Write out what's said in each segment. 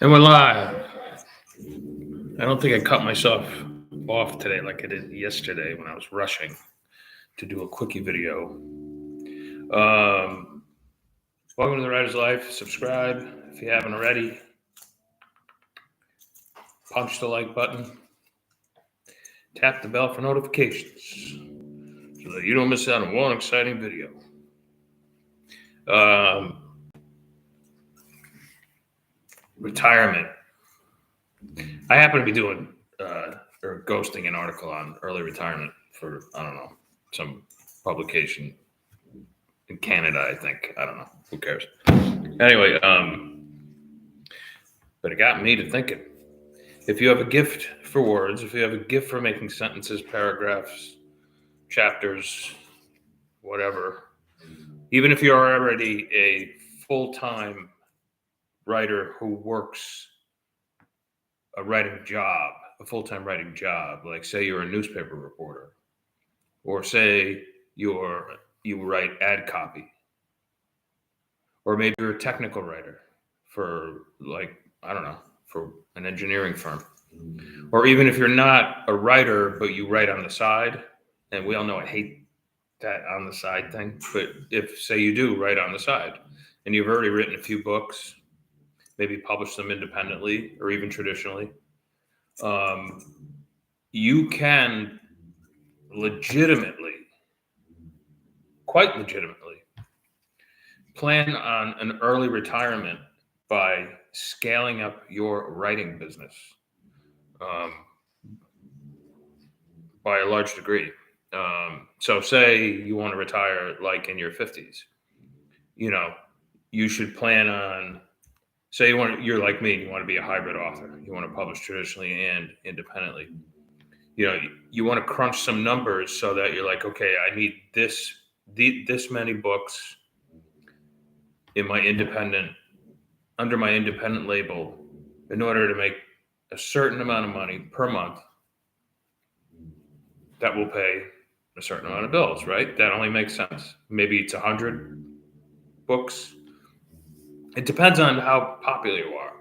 And we're live. I don't think I cut myself off today like I did yesterday when I was rushing to do a quickie video. Um, Welcome to the Writer's Life. Subscribe if you haven't already. Punch the like button. Tap the bell for notifications so that you don't miss out on one exciting video. Retirement. I happen to be doing or ghosting an article on early retirement for, I don't know, some publication in Canada, I think. I don't know. Who cares? Anyway, but it got me to thinking. If you have a gift for words, if you have a gift for making sentences, paragraphs, chapters, whatever, even if you're already a full-time writer who works a writing job, a full-time writing job, like say you're a newspaper reporter, or say you write ad copy, or maybe you're a technical writer for, like, I don't know, for an engineering firm. Or even if you're not a writer, but you write on the side, and we all know I hate that on the side thing, but if, say, you do write on the side and you've already written a few books, maybe published them independently or even traditionally, you can quite legitimately, plan on an early retirement by scaling up your writing business by a large degree. So say you want to retire like in your 50s, you should plan on, say you're like me, you want to be a hybrid author. You want to publish traditionally and independently. You want to crunch some numbers so that you're like, okay, I need this many books under my independent label in order to make a certain amount of money per month that will pay a certain amount of bills, right? That only makes sense. Maybe it's 100 books. It depends on how popular you are.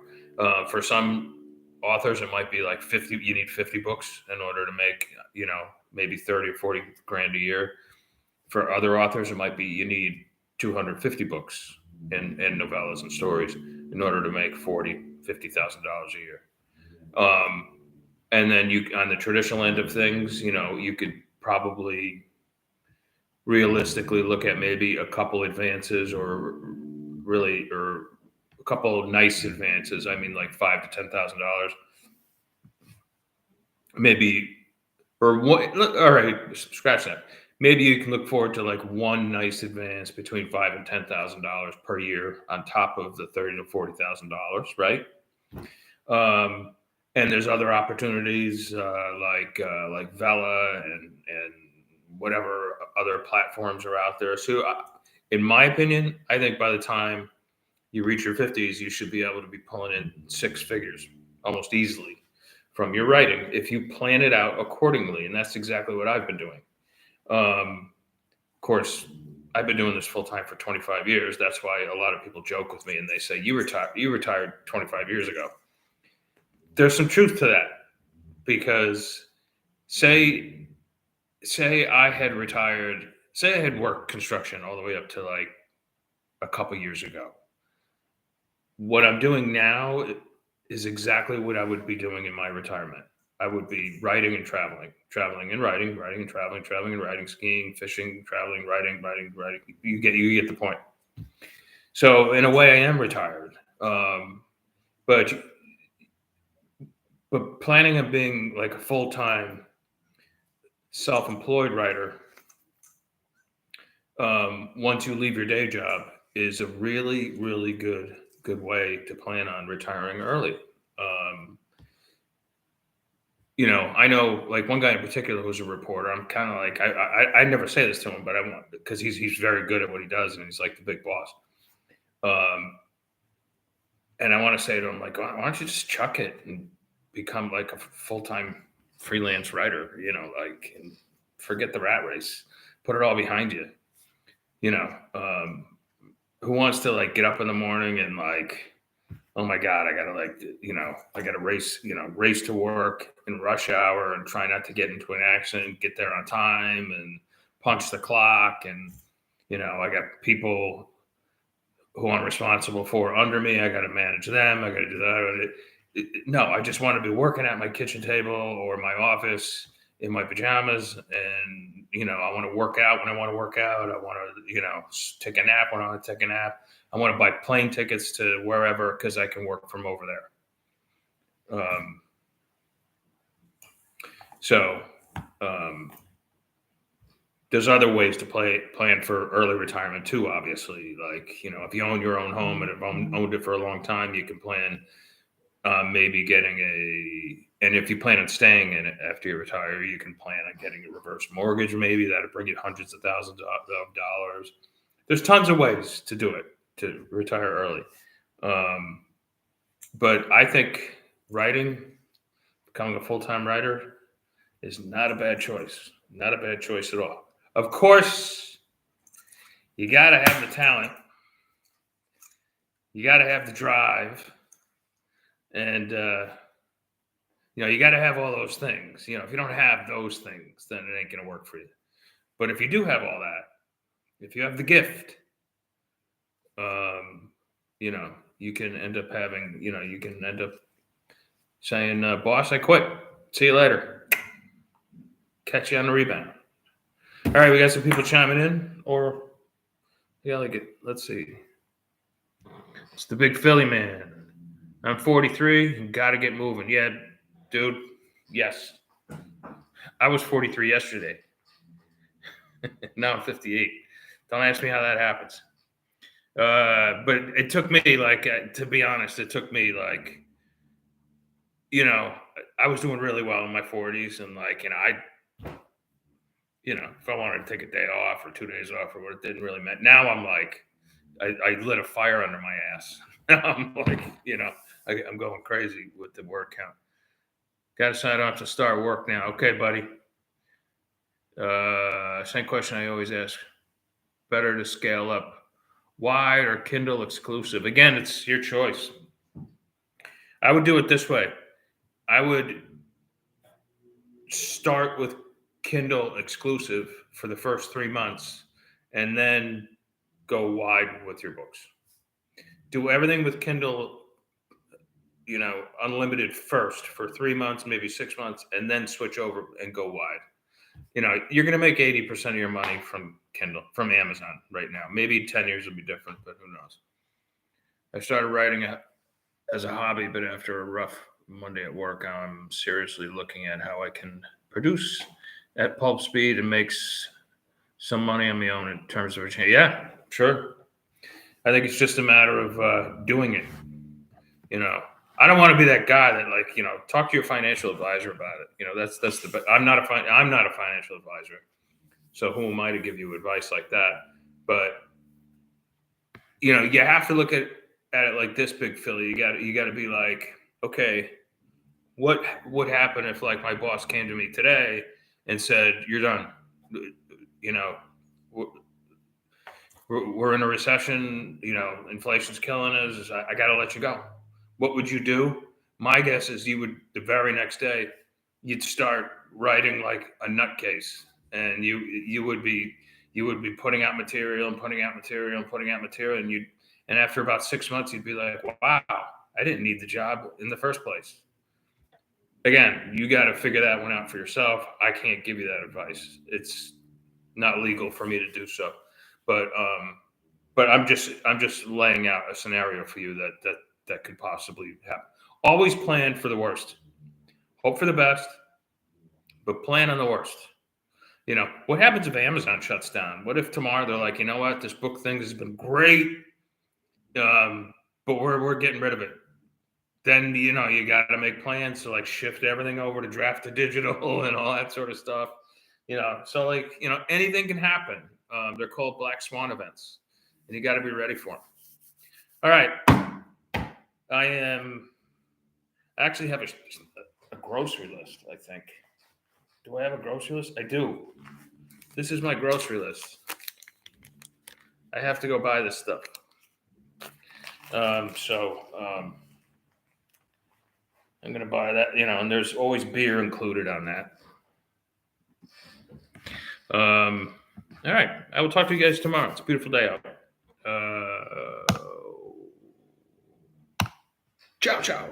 For some authors, it might be like 50. You need 50 books in order to make, maybe 30 or 40 grand a year. For other authors, it might be you need 250 books and novellas and stories in order to make $40,000, $50,000 a year. And then on the traditional end of things, you could probably realistically look at maybe a couple advances or a couple of nice advances. I mean, like $5,000 to $10,000, maybe, or what? All right, scratch that. Maybe you can look forward to like one nice advance between $5,000 and $10,000 per year on top of the $30,000 to $40,000, right? And there's other opportunities like Vela and whatever other platforms are out there. So, in my opinion, I think by the time you reach your 50s, you should be able to be pulling in six figures almost easily from your writing if you plan it out accordingly. And that's exactly what I've been doing. Of course, I've been doing this full time for 25 years. That's why a lot of people joke with me and they say, you retired 25 years ago. There's some truth to that, because say I had retired, say I had worked construction all the way up to like a couple years ago. What I'm doing now is exactly what I would be doing in my retirement. I would be writing and traveling and writing and traveling and writing, skiing, fishing, traveling, writing. You get the point. So in a way, I am retired. But planning on being like a full-time self-employed writer, once you leave your day job, is a really, really good way to plan on retiring early. I know like one guy in particular who's a reporter. I'm kind of like, I never say this to him, but I want, because he's very good at what he does and he's like the big boss. And I want to say to him, like, why don't you just chuck it and become like a full-time freelance writer, like, and forget the rat race, put it all behind you. Who wants to like get up in the morning and like oh my God, I gotta I gotta race to work in rush hour and try not to get into an accident, get there on time and punch the clock. And, I got people who I'm responsible for under me. I got to manage them. I got to do that. No, I just want to be working at my kitchen table or my office in my pajamas. And, I want to work out when I want to work out. I want to, take a nap when I want to take a nap. I want to buy plane tickets to wherever because I can work from over there. There's other ways to plan for early retirement too, obviously. Like, if you own your own home and have owned it for a long time, you can plan maybe and if you plan on staying in it after you retire, you can plan on getting a reverse mortgage. Maybe that'll bring you hundreds of thousands of dollars. There's tons of ways to do it, to retire early. But I think becoming a full-time writer is not a bad choice. Not a bad choice at all. Of course, you got to have the talent. You got to have the drive. And, you got to have all those things. If you don't have those things, then it ain't going to work for you. But if you do have all that, if you have the gift, you can end up saying, boss, I quit. See you later. Catch you on the rebound. All right, we got some people chiming in, let's see. It's the big Philly man. I'm 43 and got to get moving. Yeah, dude. Yes. I was 43 yesterday. Now I'm 58. Don't ask me how that happens. But it took me to be honest, I was doing really well in my 40s and if I wanted to take a day off or 2 days off or what, it didn't really matter. Now I'm I lit a fire under my ass. I'm I'm going crazy with the word count. Got to sign off to start work now. Okay, buddy. Same question I always ask. Better to scale up wide or Kindle exclusive? Again, it's your choice. I would do it this way. I would start with Kindle exclusive for the first 3 months and then go wide with your books. Do everything with Kindle, unlimited first for 3 months, maybe 6 months, and then switch over and go wide. You're going to make 80% of your money from Amazon right now. Maybe 10 years will be different, but who knows? I started writing as a hobby, but after a rough Monday at work, I'm seriously looking at how I can produce at pulp speed and makes some money on my own in terms of a change. Yeah, sure. I think it's just a matter of doing it. I don't want to be that guy that talk to your financial advisor about it. That's I'm not a financial advisor. So who am I to give you advice like that? But you have to look at it like this, big Philly. You got to be like, okay, what would happen if my boss came to me today and said, you're done. We're in a recession, inflation's killing us. I got to let you go. What would you do? My guess is you would, the very next day, you'd start writing like a nutcase, and you would be putting out material, and after about 6 months, you'd be like, wow, I didn't need the job in the first place. Again, you got to figure that one out for yourself. I can't give you that advice. It's not legal for me to do so. But I'm just laying out a scenario for you that could possibly happen. Always plan for the worst. Hope for the best, but plan on the worst. What happens if Amazon shuts down? What if tomorrow they're like, you know what, this book thing has been great, but we're getting rid of it. Then you got to make plans to shift everything over to draft to digital and all that sort of stuff. So anything can happen. They're called black swan events, and you got to be ready for them. All right. I actually have a grocery list, I think. Do I have a grocery list? I do. This is my grocery list. I have to go buy this stuff. I'm going to buy that, and there's always beer included on that. All right. I will talk to you guys tomorrow. It's a beautiful day out. Ciao, ciao.